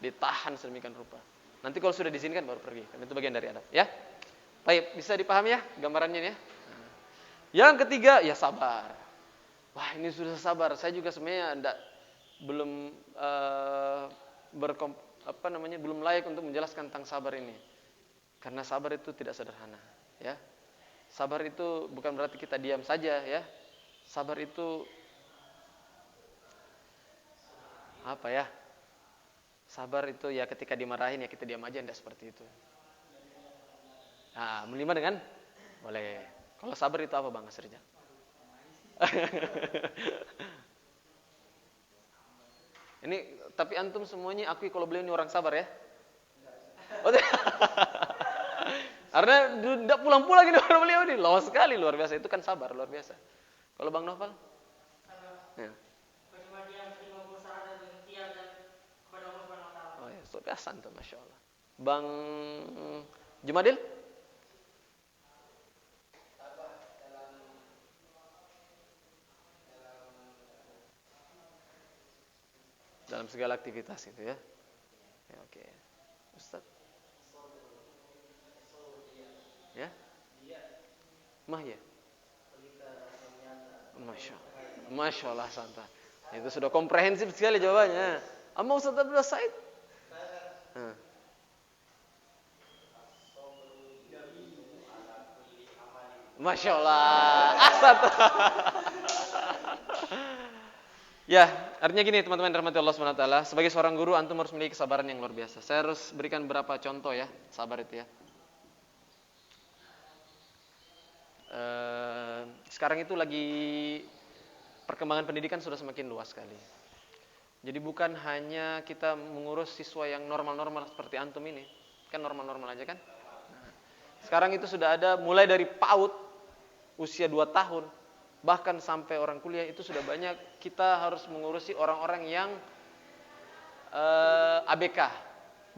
ditahan sedemikian rupa. Nanti kalau sudah diizinkan baru pergi, karena itu bagian dari adab, ya. Baik, bisa dipahami ya gambarannya ya. Yang ketiga, ya sabar. Wah, ini sudah sabar. Saya juga sebenarnya belum belum layak untuk menjelaskan tentang sabar ini. Karena sabar itu tidak sederhana, ya. Sabar itu bukan berarti kita diam saja, ya. Sabar itu apa ya? Sabar itu ya ketika dimarahin ya kita diam aja, tidak seperti itu. Nah, menerima dengan boleh. Kalau sabar itu apa Bang Asrja? Ini tapi antum semuanya akui kalau beliau ini orang sabar ya? Karena tidak pulang-pulang ini orang beliau ini, lawas sekali, luar biasa. Itu kan sabar, luar biasa. Kalau Bang Novel? Ya. Oh ya, luar biasa antum, Masya Allah. Bang Jumadil? Dalam segala aktivitas itu ya. Ya, oke. Ustaz? Ya? Mahya? Masya Allah santai. Itu sudah komprehensif sekali jawabannya. Amma Ustaz Abdullah Said? Masya Allah. Asad. Ya, artinya gini teman-teman rahmati Allah SWT. Sebagai seorang guru, antum harus memiliki kesabaran yang luar biasa. Saya harus berikan beberapa contoh ya, sabar itu ya. Sekarang itu lagi perkembangan pendidikan sudah semakin luas sekali. Jadi bukan hanya kita mengurus siswa yang normal-normal seperti antum ini. Kan normal-normal aja kan? Nah, sekarang itu sudah ada mulai dari PAUD, usia 2 tahun, bahkan sampai orang kuliah itu sudah banyak. Kita harus mengurusi orang-orang yang ABK,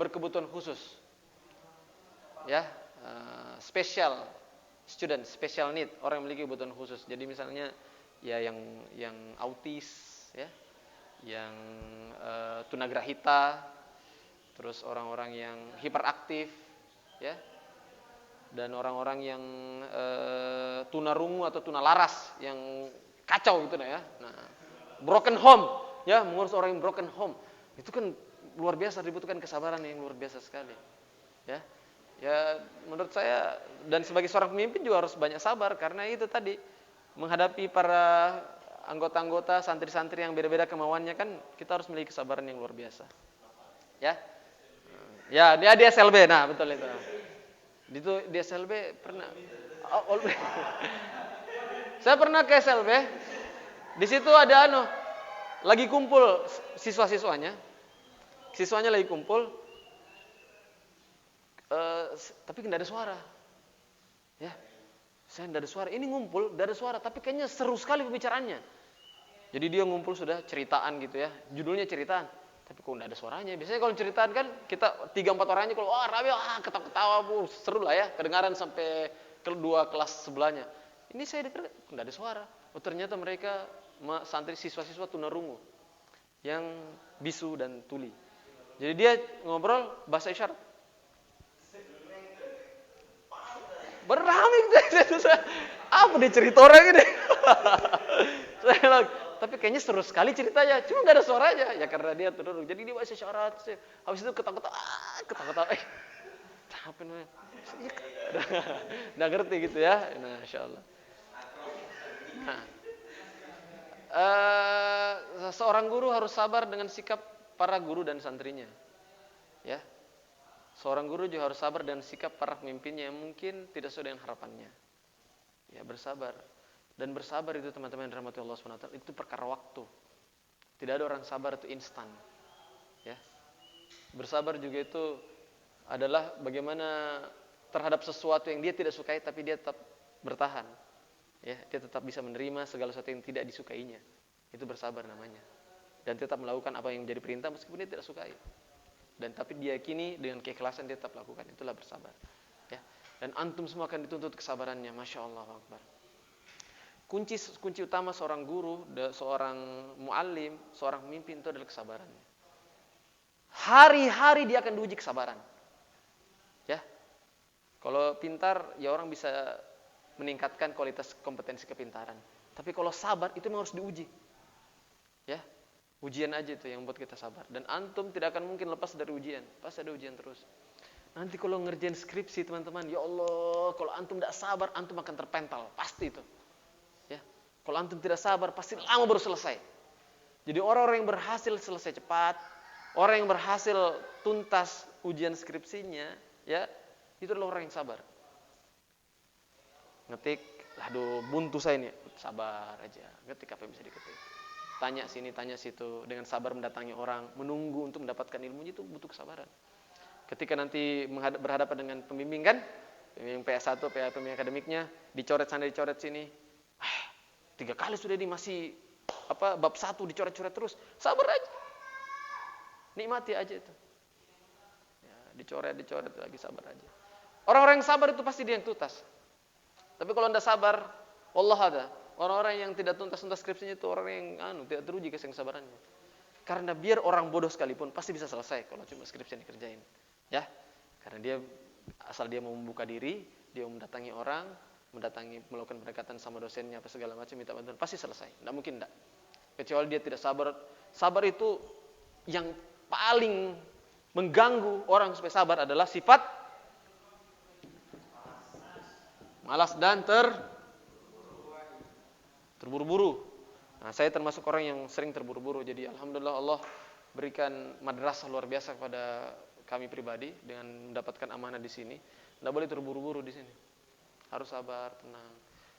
berkebutuhan khusus. Ya, special student, special need, orang yang memiliki kebutuhan khusus. Jadi misalnya ya yang autis, ya, yang tunagrahita, terus orang-orang yang hiperaktif, ya, dan orang-orang yang tunarungu atau tunalaras, yang kacau gitu ya. Nah, broken home, ya, mengurus orang yang broken home, itu kan luar biasa, dibutuhkan kesabaran yang luar biasa sekali, ya. Ya, menurut saya dan sebagai seorang pemimpin juga harus banyak sabar karena itu tadi menghadapi para anggota-anggota, santri-santri yang beda-beda kemauannya kan kita harus memiliki kesabaran yang luar biasa. Ya. Ya, dia di SLB. Nah, betul itu. Di SLB pernah. Saya pernah ke SLB. Di situ ada lagi kumpul siswa-siswanya. Siswanya lagi kumpul. Tapi tidak ada suara. Ya. Saya tidak ada suara. Ini ngumpul, tidak ada suara, tapi kayaknya seru sekali pembicaraannya. Jadi dia ngumpul sudah ceritaan gitu ya. Judulnya ceritaan. Tapi kok tidak ada suaranya. Biasanya kalau ceritaan kan kita 3-4 orang aja kalau rame ketawa-ketawa seru lah ya, kedengaran sampai kedua kelas sebelahnya. Ini saya dengar tidak ada suara. Oh, ternyata mereka santri siswa-siswa tunarungu yang bisu dan tuli. Jadi dia ngobrol bahasa isyarat. Beramai gitu. Apa dia cerita orang ini? Tapi kayaknya seru sekali ceritanya. Cuma nggak ada suaranya. Ya karena dia turun. Jadi dia bahasa isyarat. Habis itu ketawa-ketawa. Apa namanya? Nggak ngerti gitu ya. Nah, Masya Allah. Nah, seorang guru harus sabar dengan sikap para guru dan santrinya. Ya. Seorang guru juga harus sabar dengan sikap para pemimpinnya yang mungkin tidak sesuai dengan harapannya. Ya, bersabar. Dan bersabar itu teman-teman yang dirahmati Allah SWT, itu perkara waktu. Tidak ada orang sabar itu instan. Ya. Bersabar juga itu adalah bagaimana terhadap sesuatu yang dia tidak sukai tapi dia tetap bertahan. Ya, dia tetap bisa menerima segala sesuatu yang tidak disukainya. Itu bersabar namanya. Dan tetap melakukan apa yang menjadi perintah meskipun dia tidak sukai. Dan tapi dia yakini dengan keikhlasan dia tetap lakukan, itulah bersabar. Ya. Dan antum semua akan dituntut kesabarannya, Masya Allah Akbar. Kunci utama seorang guru, seorang muallim, seorang pemimpin itu adalah kesabarannya. Hari-hari dia akan diuji kesabaran. Ya. Kalau pintar, ya orang bisa meningkatkan kualitas kompetensi kepintaran. Tapi kalau sabar, itu memang harus diuji. Ya. Ujian aja itu yang membuat kita sabar. Dan antum tidak akan mungkin lepas dari ujian. Pasti ada ujian terus. Nanti kalau ngerjain skripsi teman-teman, ya Allah, kalau antum tidak sabar, antum akan terpental. Pasti itu. Ya. Kalau antum tidak sabar, pasti lama baru selesai. Jadi orang-orang yang berhasil selesai cepat, orang yang berhasil tuntas ujian skripsinya, ya, itu adalah orang yang sabar. Ngetik, aduh buntu saya ini, sabar aja. Ngetik apa yang bisa diketik. Tanya sini, tanya situ, dengan sabar mendatangi orang, menunggu untuk mendapatkan ilmu itu butuh kesabaran. Ketika nanti berhadapan dengan pembimbing kan, pembimbing PS1, pembimbing akademiknya, dicoret sana, dicoret sini. 3 kali sudah ini masih bab 1 dicoret-coret terus. Sabar aja. Nikmati aja itu. Ya, dicoret lagi, sabar aja. Orang-orang yang sabar itu pasti dia yang tuntas. Tapi kalau Anda sabar, Allah ada. Orang-orang yang tidak tuntas skripsinya itu orang yang tidak teruji kesabarannya. Karena biar orang bodoh sekalipun pasti bisa selesai kalau cuma skripsi yang dikerjain. Ya, karena dia asal dia mau membuka diri, dia mendatangi orang, melakukan pendekatan sama dosennya apa segala macam, minta bantuan, pasti selesai. Tidak mungkin tidak. Kecuali dia tidak sabar. Sabar itu yang paling mengganggu orang supaya sabar adalah sifat malas dan terburu-buru. Nah, saya termasuk orang yang sering terburu-buru. Jadi alhamdulillah Allah berikan madrasah luar biasa kepada kami pribadi dengan mendapatkan amanah di sini. Tidak boleh terburu-buru di sini. Harus sabar, tenang.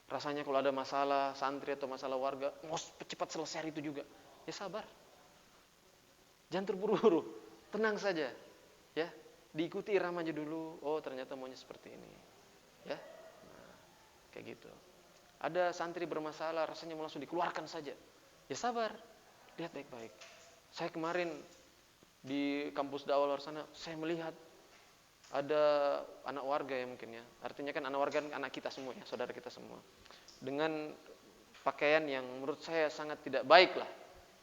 Rasanya kalau ada masalah santri atau masalah warga, mau cepat selesai hari itu juga. Ya sabar. Jangan terburu-buru. Tenang saja. Ya, diikuti iramanya dulu. Oh, ternyata maunya seperti ini. Ya. Nah, kayak gitu. Ada santri bermasalah, rasanya mau langsung dikeluarkan saja. Ya sabar. Lihat baik-baik. Saya kemarin di kampus dakwah luar sana, saya melihat ada anak warga ya mungkin ya. Artinya kan anak warga kan anak kita semua ya, saudara kita semua. Dengan pakaian yang menurut saya sangat tidak baik lah.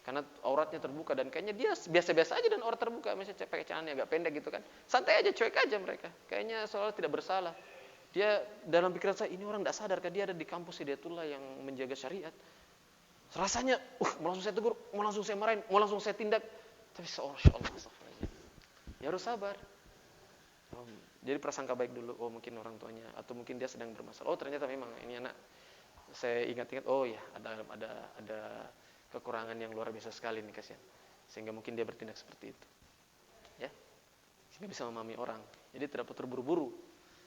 Karena auratnya terbuka dan kayaknya dia biasa-biasa aja dan aurat terbuka. Misalnya pakai celananya agak pendek gitu kan. Santai aja, cuek aja mereka. Kayaknya seolah tidak bersalah. Dia dalam pikiran saya, ini orang tidak sadar kan dia ada di kampus Hidayatullah yang menjaga syariat. Rasanya, mau langsung saya tegur, mau langsung saya marahin, mau langsung saya tindak. Tapi Allah, ya harus sabar. Jadi prasangka baik dulu. Oh mungkin orang tuanya atau mungkin dia sedang bermasalah. Oh ternyata memang ini anak. Saya ingat-ingat. Oh ya ada kekurangan yang luar biasa sekali nih kasihan. Sehingga mungkin dia bertindak seperti itu. Ya, sehingga bisa memahami orang. Jadi tidak perlu terburu-buru.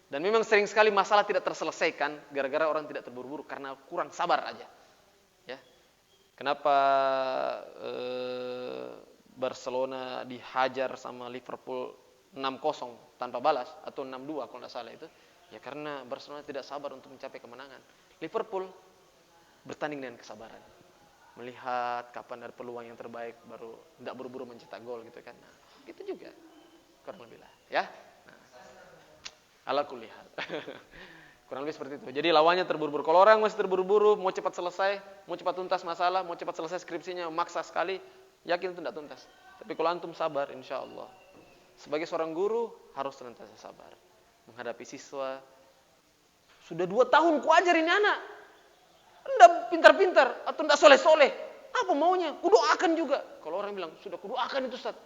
Dan memang sering sekali masalah tidak terselesaikan gara-gara orang tidak terburu-buru karena kurang sabar aja. Ya, kenapa? Barcelona dihajar sama Liverpool 6-0 tanpa balas atau 6-2 kalau tidak salah itu, ya karena Barcelona tidak sabar untuk mencapai kemenangan. Liverpool bertanding dengan kesabaran, melihat kapan ada peluang yang terbaik baru tidak buru-buru mencetak gol gitu kan. Nah, gitu juga kurang lebih lah, ya. Nah, ala kulli hal. Kurang lebih seperti itu. Jadi lawannya terburu-buru. Kalau orang masih terburu-buru, mau cepat selesai, mau cepat tuntas masalah, mau cepat selesai skripsinya, maksa sekali, yakin itu tidak tuntas. Tapi kalau antum sabar, insya Allah. Sebagai seorang guru, harus senantiasa sabar. Menghadapi siswa. Sudah 2 tahun ku ajar ini anak. Tidak pintar-pintar, atau tidak soleh-soleh. Apa maunya? Kudoakan juga. Kalau orang bilang, sudah kudoakan itu Ustaz.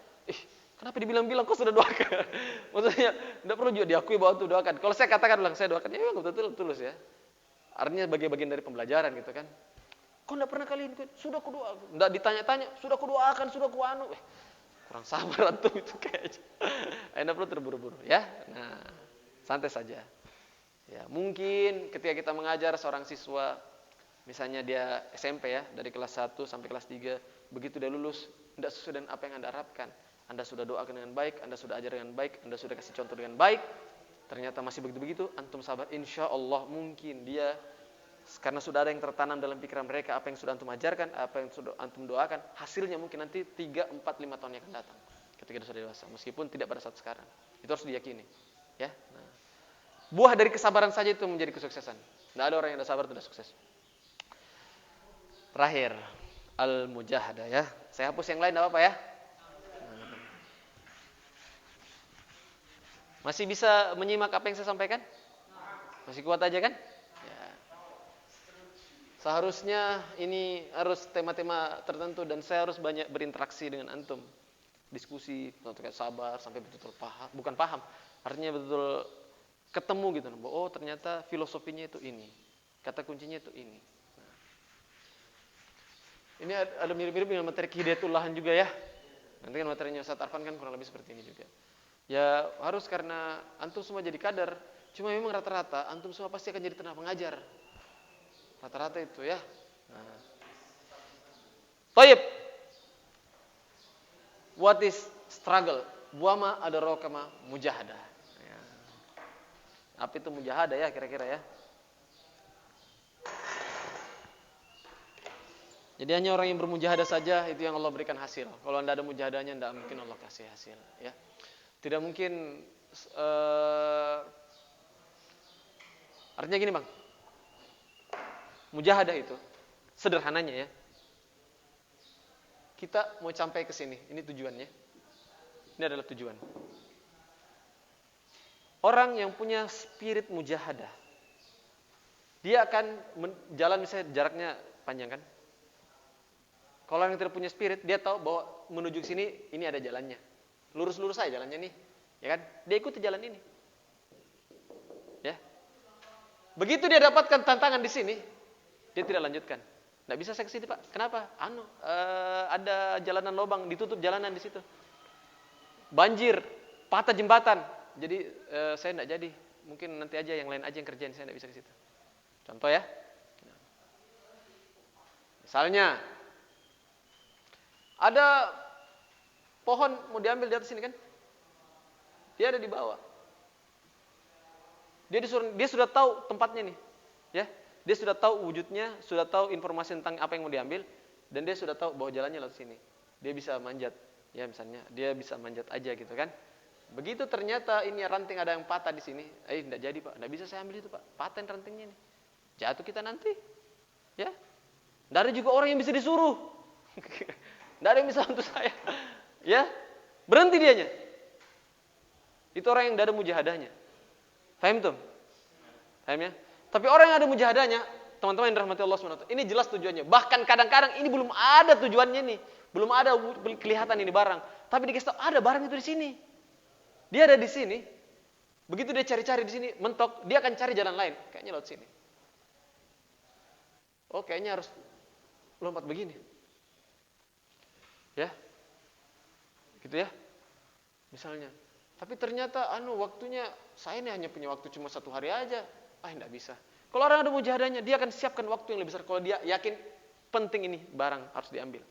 Kenapa dibilang-bilang kok sudah doakan? Maksudnya, tidak perlu juga diakui bahwa itu doakan. Kalau saya katakan bilang, saya doakan, ya memang betul-betul tulus ya. Artinya bagian-bagian dari pembelajaran gitu kan. Kok tidak pernah kali ini? Sudah kudoakan. Tidak ditanya-tanya, sudah kudoakan, sudah kuanu. Kurang sabar antum itu kayaknya. Tidak perlu terburu-buru ya. Nah, santai saja. Ya, mungkin ketika kita mengajar seorang siswa, misalnya dia SMP ya, dari kelas 1 sampai kelas 3, begitu dia lulus, tidak sesuai dengan apa yang Anda harapkan. Anda sudah doakan dengan baik, Anda sudah ajar dengan baik, Anda sudah kasih contoh dengan baik, ternyata masih begitu-begitu, antum sabar, insya Allah mungkin dia, karena sudah ada yang tertanam dalam pikiran mereka, apa yang sudah antum ajarkan, apa yang sudah antum doakan, hasilnya mungkin nanti 3, 4, 5 tahun yang akan datang, ketika dia sudah dewasa, meskipun tidak pada saat sekarang. Itu harus diyakini. Ya. Nah, buah dari kesabaran saja itu menjadi kesuksesan. Tidak ada orang yang tidak sabar tidak sukses. Terakhir, al-mujahadah ya. Saya hapus yang lain, tidak apa-apa ya. Masih bisa menyimak apa yang saya sampaikan? Masih kuat aja kan? Ya. Seharusnya ini harus tema-tema tertentu dan saya harus banyak berinteraksi dengan antum. Diskusi, kayak sabar sampai betul-betul paham, bukan paham, artinya betul ketemu gitu. Oh ternyata filosofinya itu ini, kata kuncinya itu ini. Nah, ini ada mirip-mirip dengan materi Hidayatullahan juga ya. Nanti kan materinya Ustaz Arfan kan kurang lebih seperti ini juga. Ya harus karena antum semua jadi kader. Cuma memang rata-rata antum semua pasti akan jadi tenaga pengajar. Rata-rata itu ya. Nah. Taib. What is struggle? Wama adarokama mujahadah. Ya. Apa itu mujahadah ya kira-kira ya? Jadi hanya orang yang bermujahadah saja itu yang Allah berikan hasil. Kalau anda ada mujahadahnya, tidak mungkin Allah kasih hasil. Ya, tidak mungkin. Artinya gini bang, mujahadah itu sederhananya ya. Kita mau sampai ke sini, ini tujuannya. Ini adalah tujuan. Orang yang punya spirit mujahadah, dia akan jalan misalnya jaraknya panjang kan? Kalau orang yang tidak punya spirit, dia tahu bahwa menuju ke sini ini ada jalannya. Lurus-lurus saja jalannya nih, ya kan? Dia ikuti jalan ini. Ya. Begitu dia dapatkan tantangan di sini, dia tidak lanjutkan. Nggak bisa saya ke sini Pak. Kenapa? Ada jalanan lobang, ditutup jalanan di situ. Banjir, patah jembatan. Jadi saya nggak jadi. Mungkin nanti aja yang lain aja yang kerjain, saya nggak bisa ke situ. Contoh ya. Misalnya ada pohon mau diambil di atas sini kan? Dia ada di bawah. Dia sudah tahu tempatnya nih, ya. Dia sudah tahu wujudnya, sudah tahu informasi tentang apa yang mau diambil, dan dia sudah tahu bahwa jalannya lewat sini. Dia bisa manjat, ya misalnya, dia bisa manjat aja gitu kan. Begitu ternyata ini ranting ada yang patah di sini, tidak jadi Pak, tidak bisa saya ambil itu Pak, patah rantingnya nih, jatuh kita nanti, ya. Tidak ada juga orang yang bisa disuruh, tidak ada yang bisa bantu saya, ya. Berhenti dianya. Itu orang yang tidak ada mujahadahnya. Paham tuh? Paham ya? Tapi orang yang ada mujahadahnya, teman-teman yang dirahmati Allah SWT, ini jelas tujuannya. Bahkan kadang-kadang ini belum ada tujuannya nih, belum ada kelihatan ini barang. Tapi dikasih tahu ada barang itu di sini. Dia ada di sini. Begitu dia cari-cari di sini, mentok, dia akan cari jalan lain. Kayaknya lewat sini. Oh, kayaknya harus lompat begini. Ya, gitu ya. Misalnya. Tapi ternyata waktunya saya ini hanya punya waktu cuma 1 hari aja. Tidak bisa. Kalau orang ada mujahadahnya, dia akan siapkan waktu yang lebih besar. Kalau dia yakin penting ini barang harus diambil,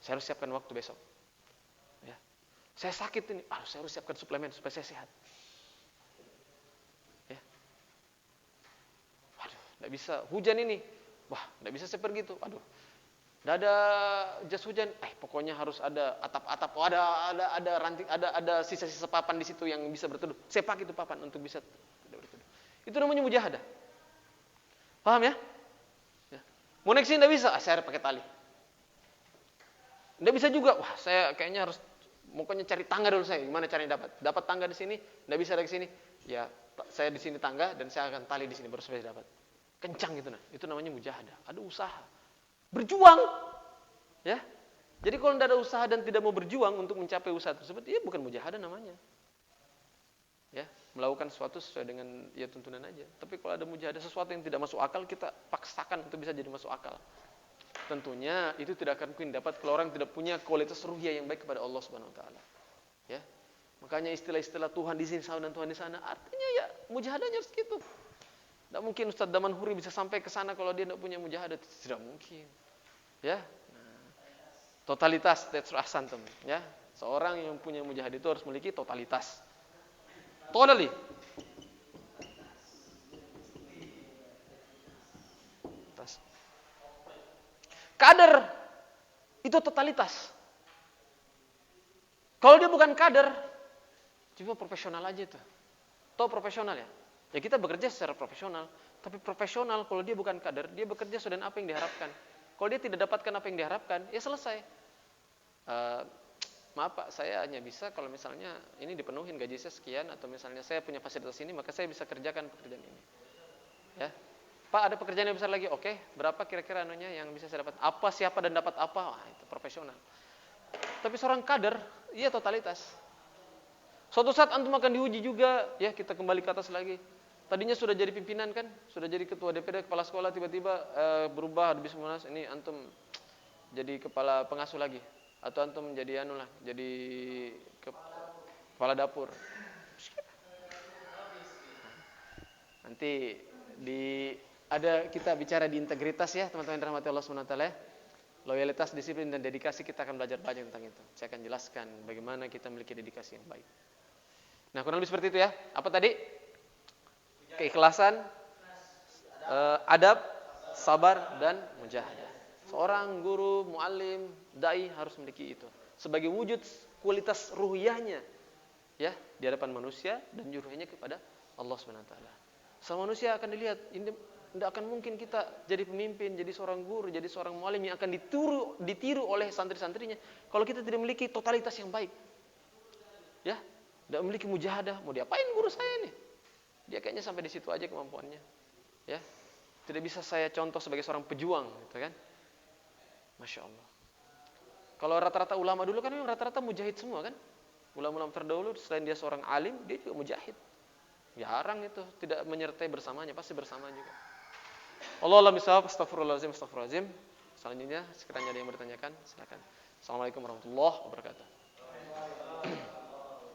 saya harus siapkan waktu besok. Ya. Saya sakit ini, saya harus siapkan suplemen supaya saya sehat. Ya. Waduh, tidak bisa. Hujan ini, tidak bisa saya pergi tuh. Waduh, tidak ada jas hujan. Pokoknya harus ada atap-atap. Ada ranting, ada sisa-sisa papan di situ yang bisa berteduh. Saya pakai itu papan untuk bisa berteduh. Itu namanya mujahadah. Paham ya? Ya. Mau naik sini tidak bisa. Saya harus pakai tali. Tidak bisa juga. Saya kayaknya harus pokoknya cari tangga dulu saya. Gimana caranya dapat tangga di sini? Tidak bisa dari sini. Ya, saya di sini tangga dan saya akan tali di sini baru saya dapat. Kencang gitu nah. Itu namanya mujahadah. Ada usaha. Berjuang. Ya. Jadi kalau tidak ada usaha dan tidak mau berjuang untuk mencapai usaha tersebut, ya bukan mujahadah namanya. Ya, melakukan sesuatu sesuai dengan tuntunan aja. Tapi kalau ada mujahadah sesuatu yang tidak masuk akal, kita paksakan untuk bisa jadi masuk akal. Tentunya itu tidak akan mungkin dapat kalau orang tidak punya kualitas ruhiyah yang baik kepada Allah Subhanahu wa taala. Ya. Makanya istilah-istilah Tuhan di sini dan Tuhan di sana, artinya ya mujahadahnya harus gitu. Tidak mungkin Ustaz Damanhuri bisa sampai ke sana kalau dia tidak punya mujahadah, tidak mungkin. Ya. Totalitas, that's ahsan teman, ya. Seorang yang punya mujahadah itu harus memiliki totalitas. Totally. Kader itu totalitas. Kalau dia bukan kader, cuma profesional aja itu. Tahu profesional ya? Ya kita bekerja secara profesional. Tapi profesional kalau dia bukan kader, dia bekerja sesuai dengan apa yang diharapkan. Kalau dia tidak dapatkan apa yang diharapkan, ya selesai. maaf Pak, saya hanya bisa kalau misalnya ini dipenuhin gaji saya sekian, atau misalnya saya punya fasilitas ini, maka saya bisa kerjakan pekerjaan ini. Ya, Pak ada pekerjaan yang besar lagi, oke, berapa kira-kira anunya yang bisa saya dapat? Apa, siapa dan dapat apa? Wah, itu profesional. Tapi seorang kader, iya totalitas. Suatu saat antum akan diuji juga, ya kita kembali ke atas lagi. Tadinya sudah jadi pimpinan kan, sudah jadi ketua DPD, kepala sekolah, tiba-tiba berubah habis munas, ini antum jadi kepala pengasuh lagi, atau antum jadi jadi kepala dapur. Nanti kita bicara di integritas ya teman-teman yang dirahmati Allah SWT ya. Loyalitas, disiplin, dan dedikasi, kita akan belajar banyak tentang itu. Saya akan jelaskan bagaimana kita memiliki dedikasi yang baik. Nah, kurang lebih seperti itu ya. Apa tadi? Keikhlasan, adab, sabar, dan mujahadah. Seorang guru, muallim, dai harus memiliki itu sebagai wujud kualitas ruhiyahnya ya di hadapan manusia dan ruhiyahnya kepada Allah Subhanahu wa taala. Sama manusia akan dilihat, ini tidak akan mungkin kita jadi pemimpin, jadi seorang guru, jadi seorang muallim yang akan ditiru oleh santri-santrinya kalau kita tidak memiliki totalitas yang baik. Ya, tidak memiliki mujahadah, mau diapain guru saya nih? Dia kayaknya sampai di situ aja kemampuannya. Ya. Tidak bisa saya contoh sebagai seorang pejuang, gitu kan? Masya Allah. Kalau rata-rata ulama dulu kan memang rata-rata mujahid semua kan? Ulama-ulama terdahulu selain dia seorang alim, dia juga mujahid. Jarang itu tidak menyertai bersamanya, pasti bersama juga. Allahumma bisawab, astagfirullahaladzim. Selanjutnya sekiranya ada yang bertanyakan, silakan. Assalamualaikum warahmatullahi wabarakatuh.